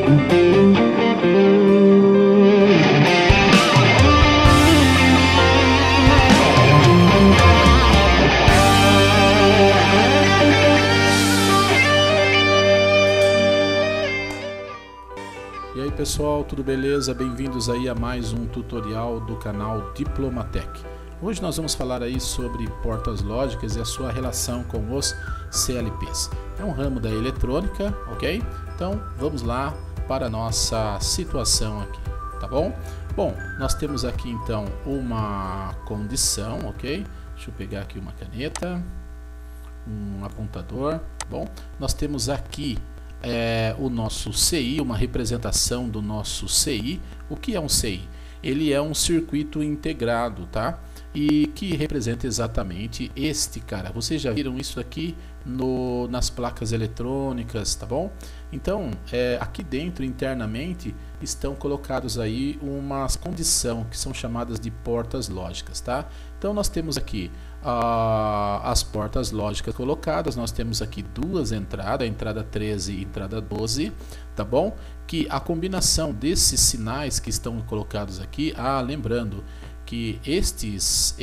E aí pessoal, tudo beleza? Bem-vindos aí a mais um tutorial do canal Diplomatec. Hoje nós vamos falar aí sobre portas lógicas e a sua relação com os CLPs. É um ramo da eletrônica, ok? Então vamos lá para a nossa situação aqui, tá bom? Bom, nós temos aqui então uma condição, ok? Deixa eu pegar aqui uma caneta, um apontador. Bom, nós temos aqui o nosso CI, uma representação do nosso CI. O que é um CI? Ele é um circuito integrado, tá? E que representa exatamente este cara. Vocês já viram isso aqui nas placas eletrônicas, tá bom? Então, aqui dentro, internamente, estão colocados aí umas condições que são chamadas de portas lógicas, tá? Então, nós temos aqui as portas lógicas colocadas. Nós temos aqui duas entradas, a entrada 13 e a entrada 12, tá bom? Que a combinação desses sinais que estão colocados aqui, lembrando que estes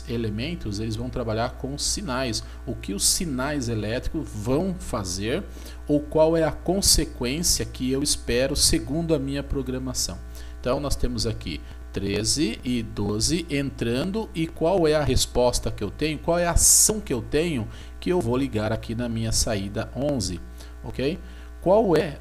elementos eles vão trabalhar com sinais, o que os sinais elétricos vão fazer ou qual é a consequência que eu espero segundo a minha programação. Então nós temos aqui 13 e 12 entrando, e qual é a resposta que eu tenho, qual é a ação que eu tenho que eu vou ligar aqui na minha saída 11, ok? Qual é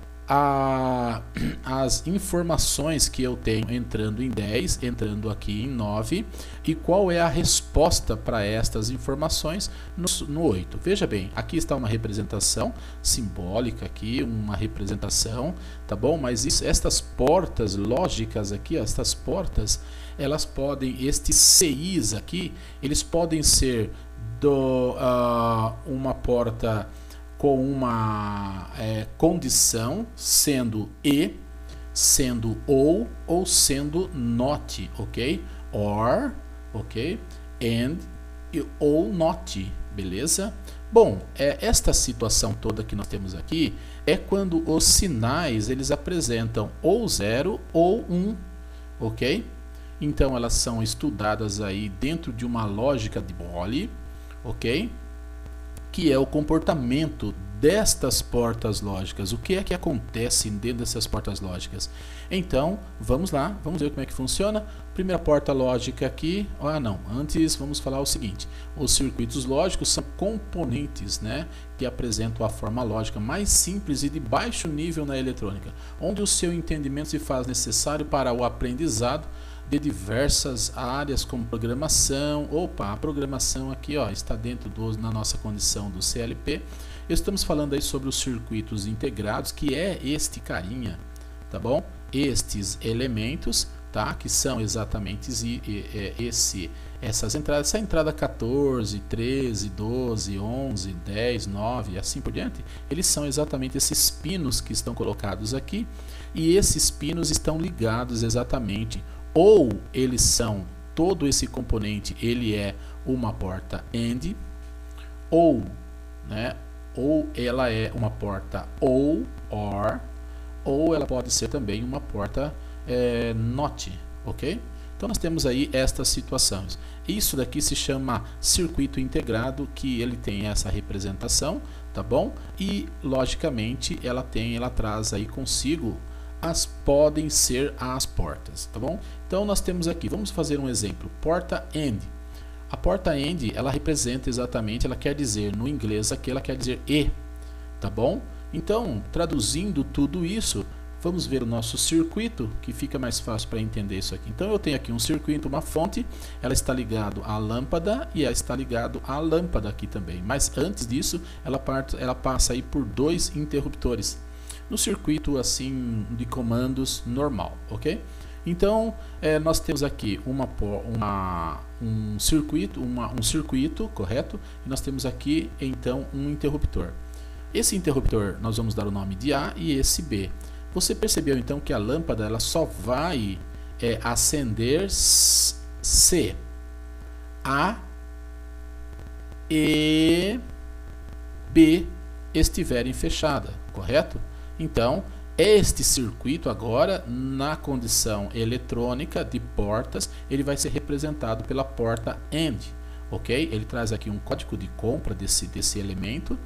as informações que eu tenho entrando em 10, entrando aqui em 9, e qual é a resposta para estas informações no 8. Veja bem, aqui está uma representação simbólica aqui, uma representação, tá bom? Mas estas portas lógicas aqui, estas portas, elas podem, estes CIs aqui, eles podem ser uma porta com uma condição, sendo e, sendo ou sendo not, ok? Or, ok? And ou not, beleza? Bom, esta situação toda que nós temos aqui é quando os sinais eles apresentam ou 0 ou 1, ok? Então elas são estudadas aí dentro de uma lógica de Boole, ok? Que é o comportamento destas portas lógicas. O que é que acontece dentro dessas portas lógicas? Então, vamos lá, vamos ver como é que funciona. Primeira porta lógica aqui, antes vamos falar o seguinte: os circuitos lógicos são componentes, né, que apresentam a forma lógica mais simples e de baixo nível na eletrônica, onde o seu entendimento se faz necessário para o aprendizado de diversas áreas como programação. A programação aqui está dentro na nossa condição do CLP. Estamos falando aí sobre os circuitos integrados, que é este carinha, tá bom? Estes elementos, tá? Que são exatamente essas entradas, essa entrada 14, 13, 12, 11, 10, 9 e assim por diante, eles são exatamente esses pinos que estão colocados aqui, e esses pinos estão ligados exatamente, ou eles são, todo esse componente ele é uma porta AND, ou ela é uma porta OR, ou ela pode ser também uma porta NOT, ok? Então nós temos aí estas situações. Isso daqui se chama circuito integrado, que ele tem essa representação, tá bom? E logicamente ela traz aí consigo podem ser as portas, tá bom? Então nós temos aqui, vamos fazer um exemplo, porta AND. A porta AND, ela representa exatamente, ela quer dizer, no inglês aqui, ela quer dizer e, tá bom? Então, traduzindo tudo isso, vamos ver o nosso circuito, que fica mais fácil para entender isso aqui. Então eu tenho aqui um circuito, uma fonte, ela está ligado à lâmpada e ela está ligado à lâmpada aqui também. Mas antes disso, ela passa aí por dois interruptores no circuito assim de comandos normal, ok? Então nós temos aqui um circuito, correto? E nós temos aqui então um interruptor. Esse interruptor nós vamos dar o nome de A e esse B. Você percebeu então que a lâmpada ela só vai acender se A e B estiverem fechadas, correto? Então Este circuito agora, na condição eletrônica de portas, ele vai ser representado pela porta AND, ok? Ele traz aqui um código de compra desse elemento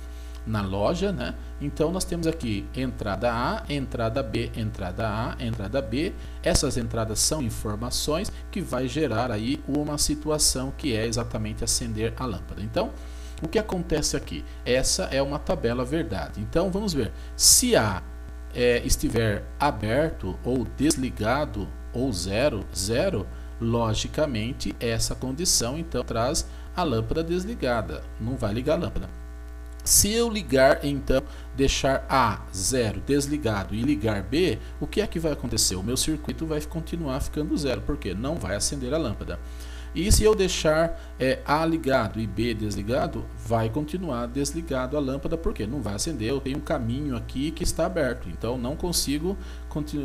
na loja, né? Então nós temos aqui entrada A, entrada B, entrada A, entrada B. Essas entradas são informações que vai gerar aí uma situação que é exatamente acender a lâmpada. Então, o que acontece aqui? Essa é uma tabela verdade. Então vamos ver, se A estiver aberto ou desligado ou 0, logicamente essa condição então traz a lâmpada desligada, não vai ligar a lâmpada. Se eu ligar, então, deixar A 0 desligado e ligar B, o que é que vai acontecer? O meu circuito vai continuar ficando 0, porque não vai acender a lâmpada. E se eu deixar A ligado e B desligado, vai continuar desligado a lâmpada, porque não vai acender. Eu tenho um caminho aqui que está aberto, então não consigo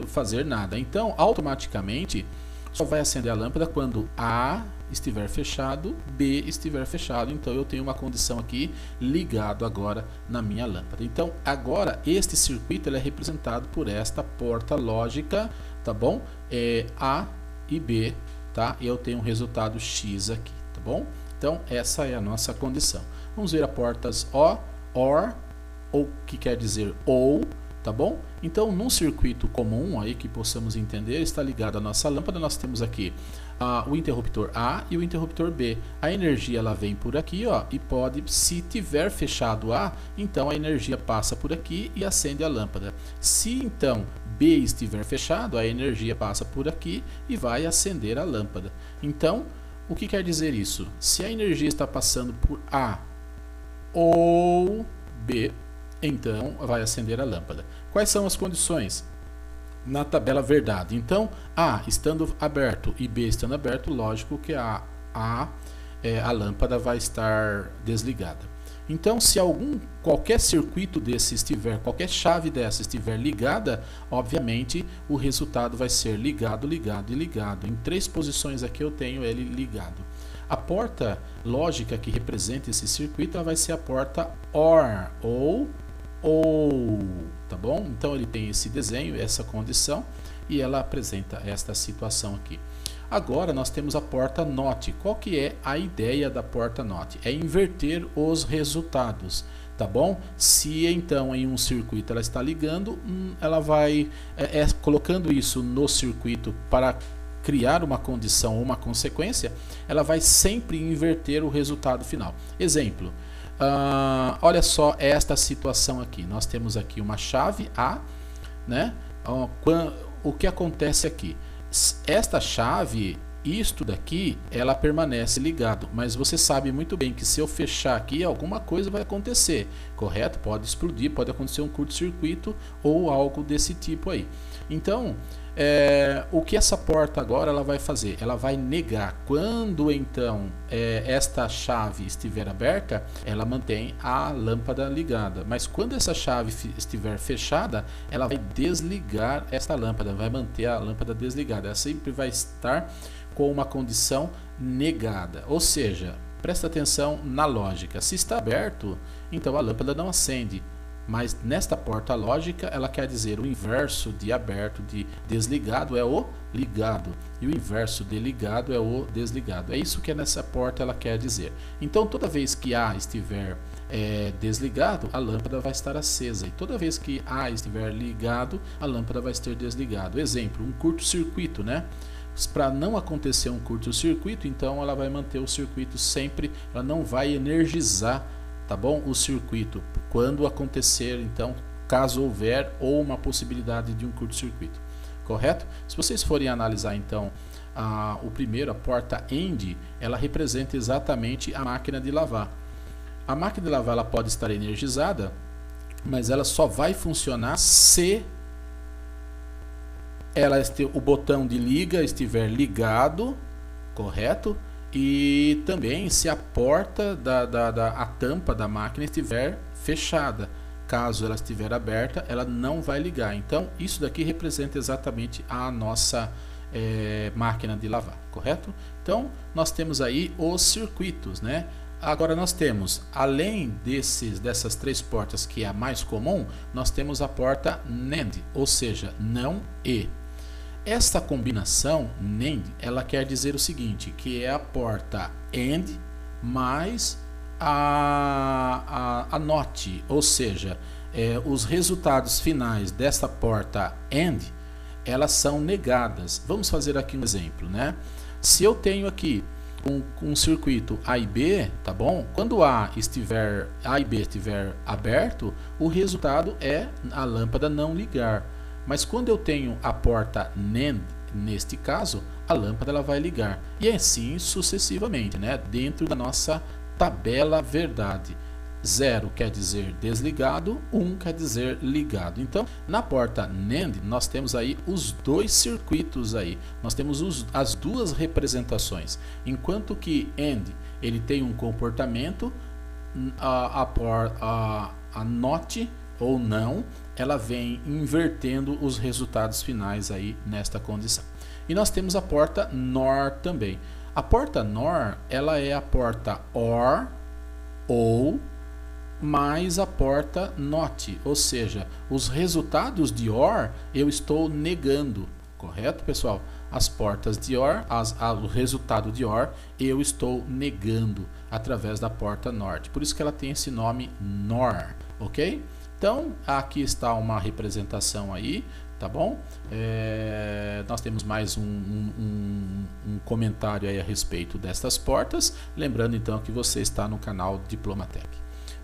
fazer nada. Então, automaticamente, só vai acender a lâmpada quando A estiver fechado, B estiver fechado. Então eu tenho uma condição aqui ligado agora na minha lâmpada. Então agora este circuito ele é representado por esta porta lógica, tá bom? A e B, tá? E eu tenho um resultado X aqui, tá bom? Então essa é a nossa condição. Vamos ver as portas O, OR, ou que quer dizer ou, tá bom? Então, num circuito comum aí que possamos entender, está ligado a nossa lâmpada, nós temos aqui o interruptor A e o interruptor B. A energia ela vem por aqui, ó, e pode, se tiver fechado A, então a energia passa por aqui e acende a lâmpada. Se então B estiver fechado, a energia passa por aqui e vai acender a lâmpada. Então, o que quer dizer isso? Se a energia está passando por A ou B, então vai acender a lâmpada. Quais são as condições? Na tabela verdade. Então, A estando aberto e B estando aberto, lógico que a lâmpada vai estar desligada. Então, se qualquer circuito desse estiver, qualquer chave dessa estiver ligada, obviamente o resultado vai ser ligado, ligado e ligado. Em 3 posições aqui eu tenho ele ligado. A porta lógica que representa esse circuito ela vai ser a porta OR, ou, tá bom? Então ele tem esse desenho, essa condição, e ela apresenta esta situação aqui. Agora nós temos a porta NOT. Qual que é a ideia da porta NOT? É inverter os resultados, tá bom? Se então em um circuito ela está ligando, ela vai colocando isso no circuito para criar uma condição ou uma consequência, ela vai sempre inverter o resultado final. Exemplo, olha só esta situação aqui. Nós temos aqui uma chave A, né? O que acontece aqui? Esta chave, isto daqui, ela permanece ligado, mas você sabe muito bem que se eu fechar aqui, alguma coisa vai acontecer, correto? Pode explodir, pode acontecer um curto-circuito ou algo desse tipo aí. Então, o que essa porta agora ela vai fazer? Ela vai negar. Quando então esta chave estiver aberta, ela mantém a lâmpada ligada. Mas quando essa chave estiver fechada, ela vai desligar esta lâmpada, vai manter a lâmpada desligada. Ela sempre vai estar com uma condição negada. Ou seja, presta atenção na lógica. Se está aberto, então a lâmpada não acende. Mas nesta porta lógica, ela quer dizer o inverso de aberto, de desligado é o ligado. E o inverso de ligado é o desligado. É isso que nessa porta ela quer dizer. Então, toda vez que A estiver desligado, a lâmpada vai estar acesa. E toda vez que A estiver ligado, a lâmpada vai estar desligado. Exemplo, um curto-circuito, né? Para não acontecer um curto-circuito, então ela vai manter o circuito sempre, ela não vai energizar, tá bom? O circuito quando acontecer, então, caso houver ou uma possibilidade de um curto-circuito, correto? Se vocês forem analisar então a porta AND, ela representa exatamente a máquina de lavar. A máquina de lavar ela pode estar energizada, mas ela só vai funcionar se o botão de liga estiver ligado, correto? E também se a porta a tampa da máquina estiver fechada. Caso ela estiver aberta, ela não vai ligar. Então isso daqui representa exatamente a nossa máquina de lavar, correto? Então nós temos aí os circuitos, né? Agora nós temos, além dessas 3 portas que é a mais comum, nós temos a porta NAND, ou seja, não e. Esta combinação NAND, ela quer dizer o seguinte, que é a porta AND mais a NOT, ou seja, os resultados finais desta porta AND, elas são negadas. Vamos fazer aqui um exemplo, né? Se eu tenho aqui um circuito A e B, tá bom? Quando A e B estiver aberto, o resultado é a lâmpada não ligar. Mas quando eu tenho a porta NAND, neste caso, a lâmpada ela vai ligar. E assim sucessivamente, né? Dentro da nossa tabela verdade. 0 quer dizer desligado, 1 quer dizer ligado. Então, na porta NAND, nós temos aí os 2 circuitos aí. Nós temos as 2 representações. Enquanto que AND, ele tem um comportamento, a NOT ou não, ela vem invertendo os resultados finais aí nesta condição. E nós temos a porta NOR também. A porta NOR, ela é a porta OR ou mais a porta NOT, ou seja, os resultados de OR eu estou negando, correto, pessoal? As portas de OR, o resultado de OR eu estou negando através da porta NOT, por isso que ela tem esse nome NOR, ok? Então, aqui está uma representação aí, tá bom? Nós temos mais um comentário aí a respeito destas portas, lembrando então que você está no canal Diplomatec.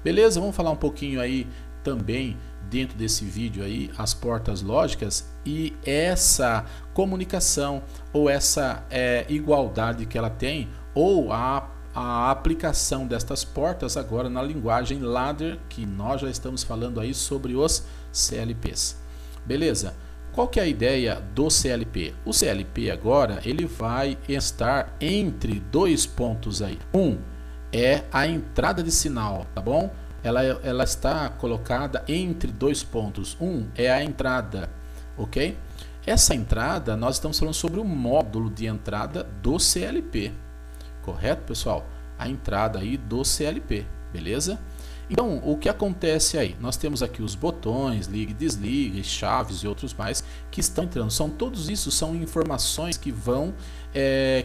Beleza? Vamos falar um pouquinho aí também dentro desse vídeo aí as portas lógicas e essa comunicação ou essa igualdade que ela tem ou a aplicação destas portas agora na linguagem ladder, que nós já estamos falando aí sobre os CLPs. Beleza? Qual que é a ideia do CLP? O CLP agora ele vai estar entre 2 pontos aí. É a entrada de sinal, tá bom? Ela está colocada entre 2 pontos. É a entrada, ok? Essa entrada, nós estamos falando sobre o módulo de entrada do CLP, correto, pessoal? A entrada aí do CLP, beleza? Então, o que acontece aí? Nós temos aqui os botões, liga e desliga, chaves e outros mais que estão entrando. Todos isso são informações que vão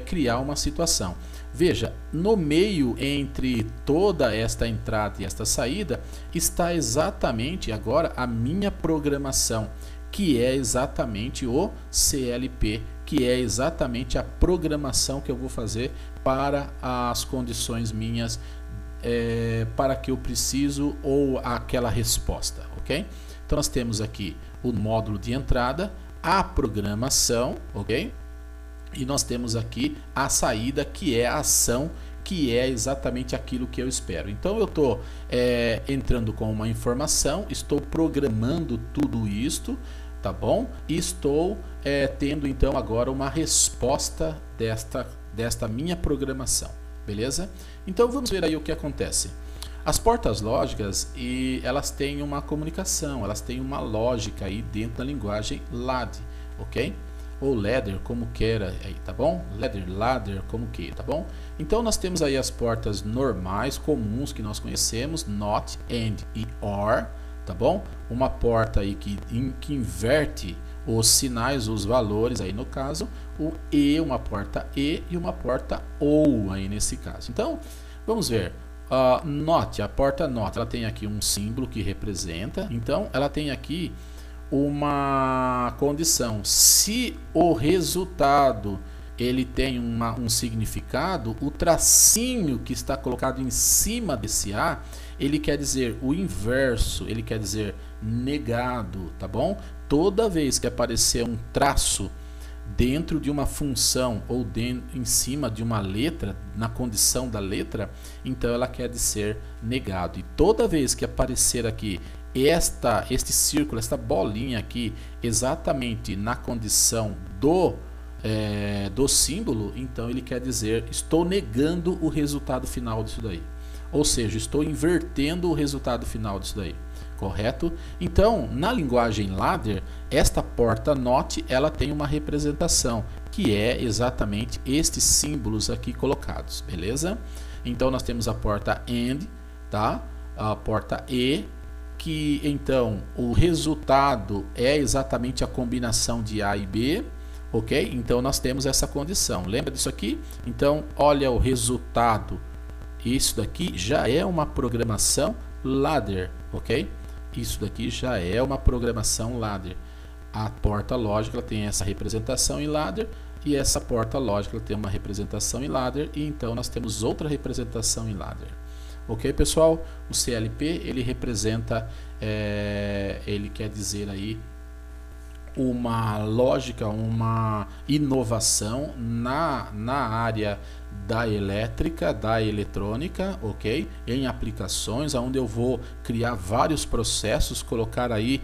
criar uma situação. Veja, no meio entre toda esta entrada e esta saída está exatamente agora a minha programação, que é exatamente o CLP, que é exatamente a programação que eu vou fazer para as condições minhas para que eu preciso ou aquela resposta, ok? Então nós temos aqui o módulo de entrada, a programação, ok? E nós temos aqui a saída, que é a ação, que é exatamente aquilo que eu espero. Então eu estou entrando com uma informação, estou programando tudo isto, tá bom? E estou tendo então agora uma resposta desta minha programação, beleza? Então vamos ver aí o que acontece. As portas lógicas, elas têm uma comunicação, elas têm uma lógica aí dentro da linguagem LAD, ok? Ou ladder, como queira aí, tá bom? Ladder, como queira, tá bom? Então nós temos aí as portas normais, comuns que nós conhecemos, NOT, AND e OR, tá bom? Uma porta aí que inverte os sinais, os valores aí no caso, o E, uma porta E e uma porta OU aí nesse caso. Então, vamos ver. NOT, a porta NOT, ela tem aqui um símbolo que representa, então ela tem aqui uma condição. Se o resultado ele tem um significado, o tracinho que está colocado em cima desse A, ele quer dizer o inverso, ele quer dizer negado, tá bom? Toda vez que aparecer um traço dentro de uma função ou em cima de uma letra, na condição da letra, então ela quer dizer negado. E toda vez que aparecer aqui este círculo, esta bolinha aqui, exatamente na condição do símbolo, então ele quer dizer estou negando o resultado final disso daí. Ou seja, estou invertendo o resultado final disso daí. Correto? Então, na linguagem ladder, esta porta NOT, ela tem uma representação, que é exatamente estes símbolos aqui colocados, beleza? Então nós temos a porta AND, tá? A porta E, que então o resultado é exatamente a combinação de A e B, ok? Então nós temos essa condição. Lembra disso aqui? Então olha o resultado. Isso daqui já é uma programação ladder, ok? Isso daqui já é uma programação ladder. A porta lógica ela tem essa representação em ladder e essa porta lógica ela tem uma representação em ladder, e então nós temos outra representação em ladder. Ok, pessoal? O CLP ele representa, ele quer dizer aí uma lógica, uma inovação na área da elétrica, da eletrônica, ok? Em aplicações, onde eu vou criar vários processos, colocar aí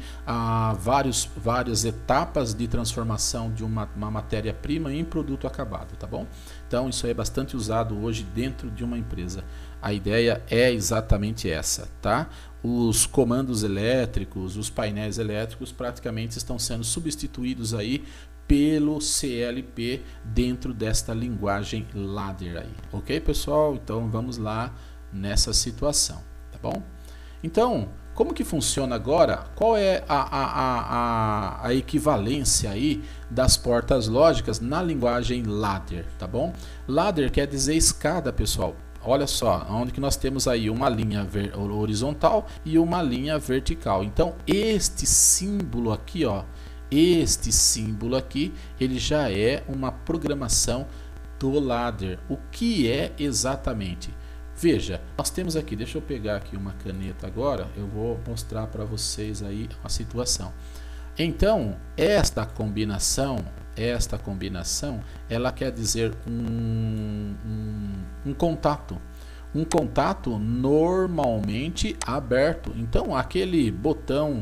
várias etapas de transformação de uma matéria-prima em produto acabado, tá bom? Então isso aí é bastante usado hoje dentro de uma empresa. A ideia é exatamente essa, tá? Os comandos elétricos, os painéis elétricos praticamente estão sendo substituídos aí pelo CLP dentro desta linguagem ladder aí, ok, pessoal? Então vamos lá nessa situação, tá bom? Então, como que funciona agora? Qual é a equivalência aí das portas lógicas na linguagem ladder, tá bom? Ladder quer dizer escada, pessoal. Olha só, onde que nós temos aí uma linha horizontal e uma linha vertical. Então, este símbolo aqui, ó, este símbolo aqui, ele já é uma programação do ladder. O que é exatamente? Veja, nós temos aqui, deixa eu pegar aqui uma caneta agora, eu vou mostrar para vocês aí a situação. Então, esta combinação, ela quer dizer um contato. Um contato normalmente aberto. Então, aquele botão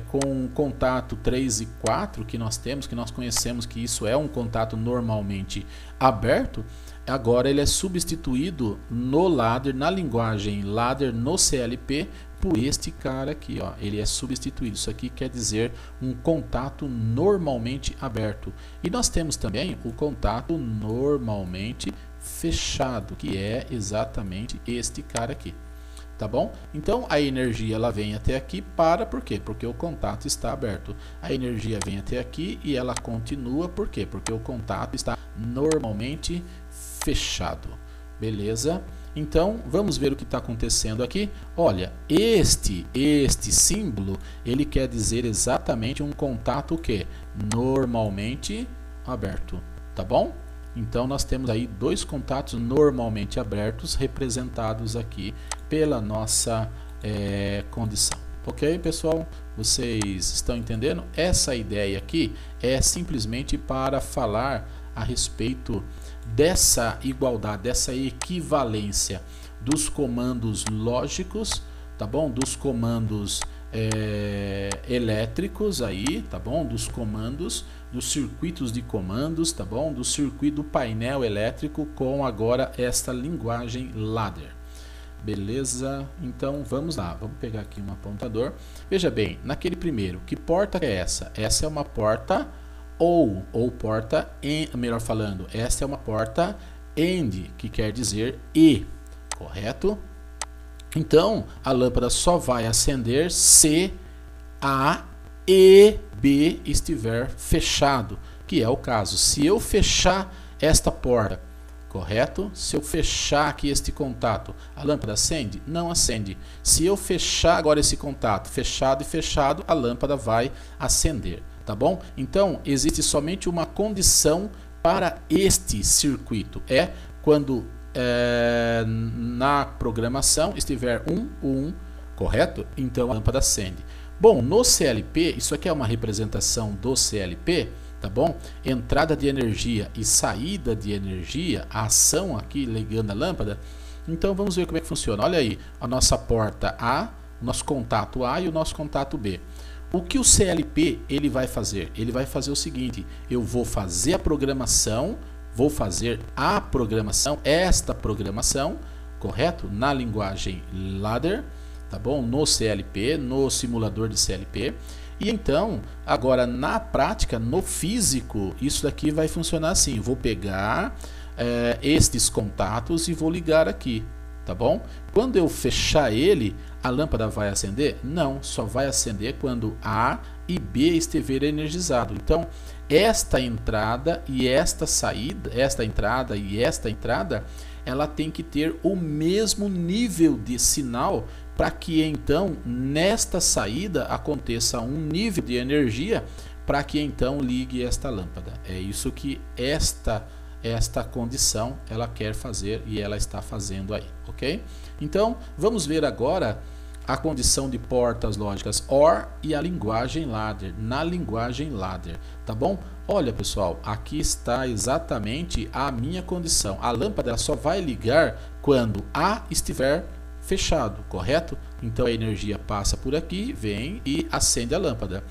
com contato 3 e 4 que nós temos, que nós conhecemos que isso é um contato normalmente aberto, agora ele é substituído no ladder, na linguagem ladder, no CLP, por este cara aqui, ó. Ele é substituído. Isso aqui quer dizer um contato normalmente aberto. E nós temos também o contato normalmente fechado, que é exatamente este cara aqui, tá bom? Então a energia ela vem até aqui, por quê? Porque o contato está aberto. A energia vem até aqui e ela continua, por quê? Porque o contato está normalmente fechado, beleza? Então vamos ver o que está acontecendo aqui. Olha, este símbolo ele quer dizer exatamente um contato que normalmente aberto, tá bom? Então nós temos aí dois contatos normalmente abertos representados aqui pela nossa condição. Ok, pessoal? Vocês estão entendendo? Essa ideia aqui é simplesmente para falar a respeito dessa igualdade, dessa equivalência dos comandos lógicos, tá bom? Dos comandos elétricos aí, tá bom? Dos comandos, dos circuitos de comandos, tá bom? Do circuito do painel elétrico com agora esta linguagem ladder. Beleza? Então vamos lá, vamos pegar aqui um apontador. Veja bem, naquele primeiro, que porta é essa? Essa é uma porta ou porta, melhor falando, essa é uma porta AND, que quer dizer E, correto? Então, a lâmpada só vai acender se A e B estiver fechado, que é o caso. Se eu fechar esta porta, correto? Se eu fechar aqui este contato, a lâmpada acende? Não acende. Se eu fechar agora esse contato, fechado e fechado, a lâmpada vai acender, tá bom? Então, existe somente uma condição para este circuito, é quando na programação estiver 1, correto? Então a lâmpada acende. Bom, no CLP, isso aqui é uma representação do CLP, tá bom? Entrada de energia e saída de energia, a ação aqui ligando a lâmpada. Então vamos ver como é que funciona. Olha aí, a nossa porta A, o nosso contato A e o nosso contato B. O que o CLP ele vai fazer? Ele vai fazer o seguinte: eu vou fazer a programação, esta programação, correto? Na linguagem ladder, tá bom? No CLP, no simulador de CLP. E então, agora na prática, no físico, isso daqui vai funcionar assim. Eu vou pegar estes contatos e vou ligar aqui, tá bom? Quando eu fechar ele, a lâmpada vai acender? Não, só vai acender quando A e B estiver energizado. Então, esta entrada e esta saída, esta entrada e esta entrada, ela tem que ter o mesmo nível de sinal para que então nesta saída aconteça um nível de energia para que então ligue esta lâmpada. É isso que esta condição ela quer fazer e ela está fazendo aí, ok? Então vamos ver agora a condição de portas lógicas OR e a linguagem ladder, na linguagem ladder, tá bom? Olha pessoal, aqui está exatamente a minha condição. A lâmpada só vai ligar quando A estiver fechado, correto? Então a energia passa por aqui, vem e acende a lâmpada.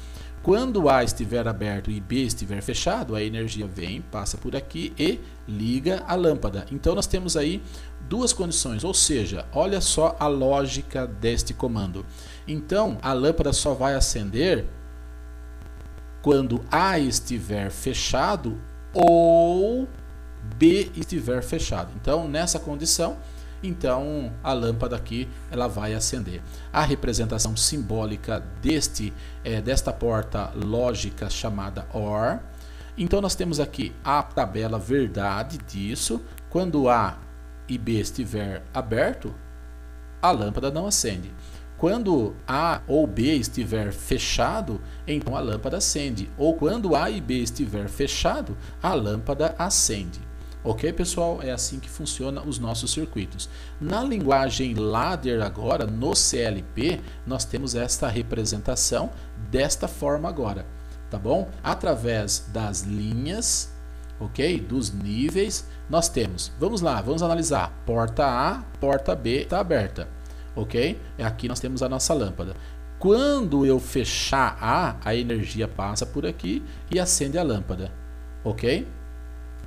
Quando A estiver aberto e B estiver fechado, a energia vem, passa por aqui e liga a lâmpada. Então nós temos aí duas condições, ou seja, olha só a lógica deste comando. Então a lâmpada só vai acender quando A estiver fechado ou B estiver fechado. Então nessa condição, então a lâmpada aqui ela vai acender. A representação simbólica desta porta lógica chamada OR. Então nós temos aqui a tabela verdade disso. Quando A e B estiver aberto, a lâmpada não acende. Quando A ou B estiver fechado, então a lâmpada acende. Ou quando A e B estiver fechado, a lâmpada acende. Ok, pessoal? É assim que funciona os nossos circuitos. Na linguagem ladder agora, no CLP, nós temos esta representação desta forma agora, tá bom? Através das linhas, ok? Dos níveis, nós temos, vamos lá, vamos analisar, porta A, porta B está aberta, ok? Aqui nós temos a nossa lâmpada. Quando eu fechar a energia passa por aqui e acende a lâmpada, ok?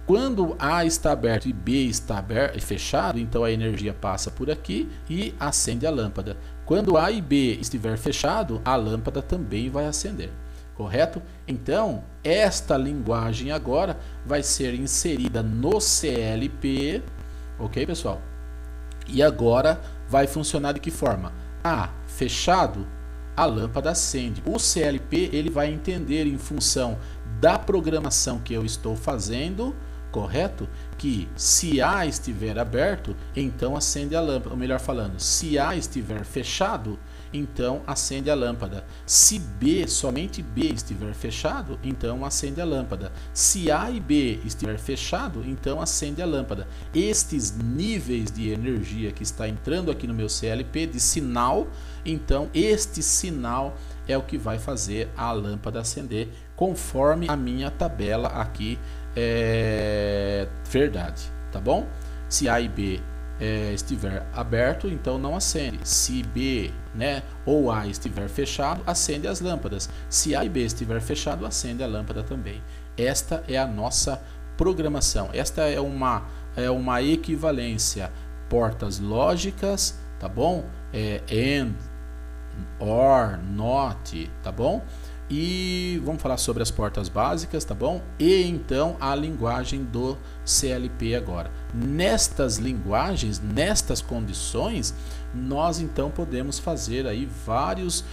Quando A está aberto e B está fechado, então a energia passa por aqui e acende a lâmpada. Quando A e B estiver fechado, a lâmpada também vai acender, correto? Então, esta linguagem agora vai ser inserida no CLP, ok, pessoal? E agora vai funcionar de que forma? A fechado, a lâmpada acende. O CLP ele vai entender em função da programação que eu estou fazendo, correto? Que se A estiver aberto, então acende a lâmpada. Ou melhor falando, se A estiver fechado, então acende a lâmpada. Se B, somente B estiver fechado, então acende a lâmpada. Se A e B estiver fechado, então acende a lâmpada. Estes níveis de energia que está entrando aqui no meu CLP de sinal, então este sinal é o que vai fazer a lâmpada acender conforme a minha tabela aqui verdade, tá bom? Se A e B estiver aberto, então não acende. Se B, ou A estiver fechado, acende as lâmpadas. Se A e B estiver fechado, acende a lâmpada também. Esta é a nossa programação. Esta é uma equivalência. Portas lógicas, tá bom? AND, OR, NOT, tá bom? E vamos falar sobre as portas básicas, tá bom? E então a linguagem do CLP agora. Nestas linguagens, nestas condições, nós então podemos fazer aí várias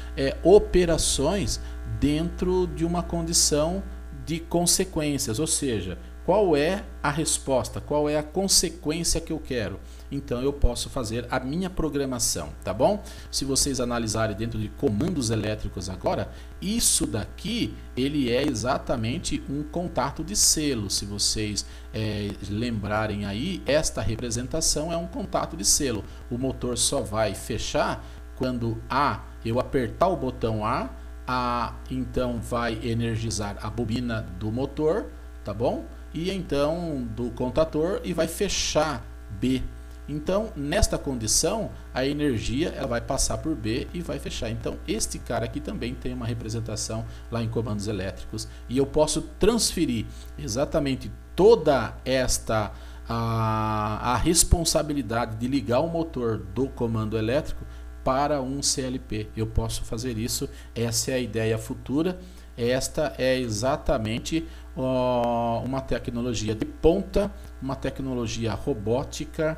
operações dentro de uma condição de consequências, ou seja, qual é a resposta, qual é a consequência que eu quero. Então eu posso fazer a minha programação, tá bom? Se vocês analisarem dentro de comandos elétricos agora, isso daqui ele é exatamente um contato de selo. Se vocês lembrarem aí, esta representação é um contato de selo. O motor só vai fechar quando eu apertar o botão A, então vai energizar a bobina do motor, tá bom? E então do contator e vai fechar B. Então, nesta condição, a energia ela vai passar por B e vai fechar. Então, este cara aqui também tem uma representação lá em comandos elétricos. E eu posso transferir exatamente toda esta a responsabilidade de ligar o motor do comando elétrico para um CLP. Eu posso fazer isso, essa é a ideia futura. Esta é exatamente uma tecnologia de ponta, uma tecnologia robótica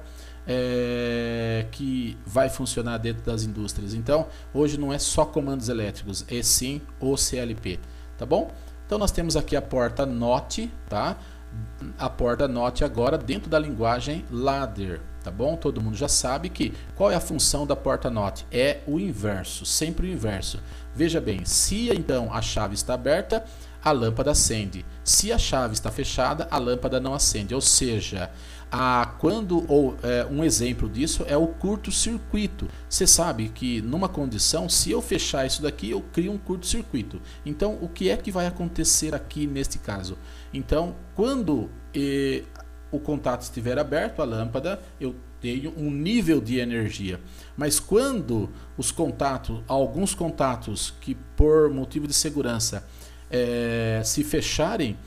que vai funcionar dentro das indústrias. Então, hoje não é só comandos elétricos, é sim o CLP, tá bom? Então nós temos aqui a porta NOT, tá? A porta NOT agora dentro da linguagem ladder, tá bom? Todo mundo já sabe que qual é a função da porta NOT? É o inverso, sempre o inverso. Veja bem, se então a chave está aberta, a lâmpada acende. Se a chave está fechada, a lâmpada não acende. Ou seja, um exemplo disso é o curto-circuito. Você sabe que numa condição, se eu fechar isso daqui, eu crio um curto-circuito. Então, o que é que vai acontecer aqui neste caso? Então, quando o contato estiver aberto, a lâmpada, eu tenho um nível de energia. Mas quando alguns contatos que por motivo de segurança se fecharem,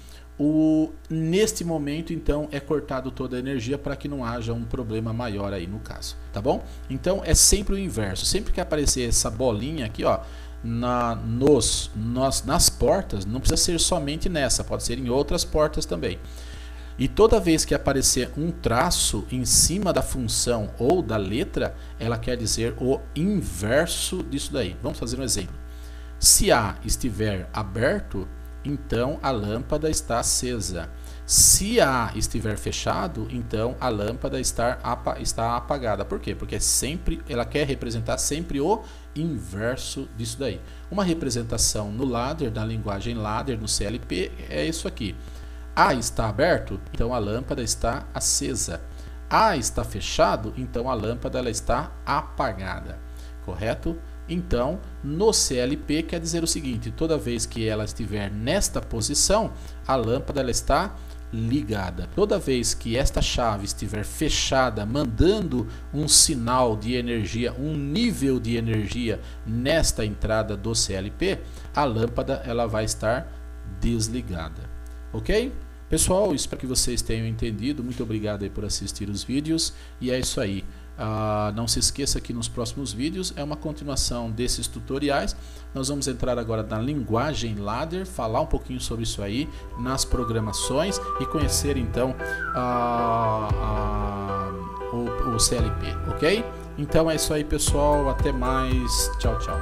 neste momento então é cortado toda a energia para que não haja um problema maior aí no caso, tá bom? Então é sempre o inverso. Sempre que aparecer essa bolinha aqui, ó, nas portas, não precisa ser somente nessa, pode ser em outras portas também. E toda vez que aparecer um traço em cima da função ou da letra, ela quer dizer o inverso disso daí. Vamos fazer um exemplo. Se A estiver aberto, então a lâmpada está acesa. Se A estiver fechado, então a lâmpada está apagada. Por quê? Porque ela quer representar sempre o inverso disso daí. Uma representação no ladder, na linguagem ladder, no CLP, é isso aqui. A está aberto, então a lâmpada está acesa. A está fechado, então a lâmpada ela está apagada. Correto? Então, no CLP quer dizer o seguinte: toda vez que ela estiver nesta posição, a lâmpada ela está ligada. Toda vez que esta chave estiver fechada, mandando um sinal de energia, um nível de energia nesta entrada do CLP, a lâmpada ela vai estar desligada. Ok? Pessoal, espero que vocês tenham entendido. Muito obrigado aí por assistir os vídeos. E é isso aí. Não se esqueça que nos próximos vídeos é uma continuação desses tutoriais. Nós vamos entrar agora na linguagem ladder, falar um pouquinho sobre isso aí, nas programações e conhecer então o CLP, ok? Então é isso aí, pessoal. Até mais. Tchau, tchau.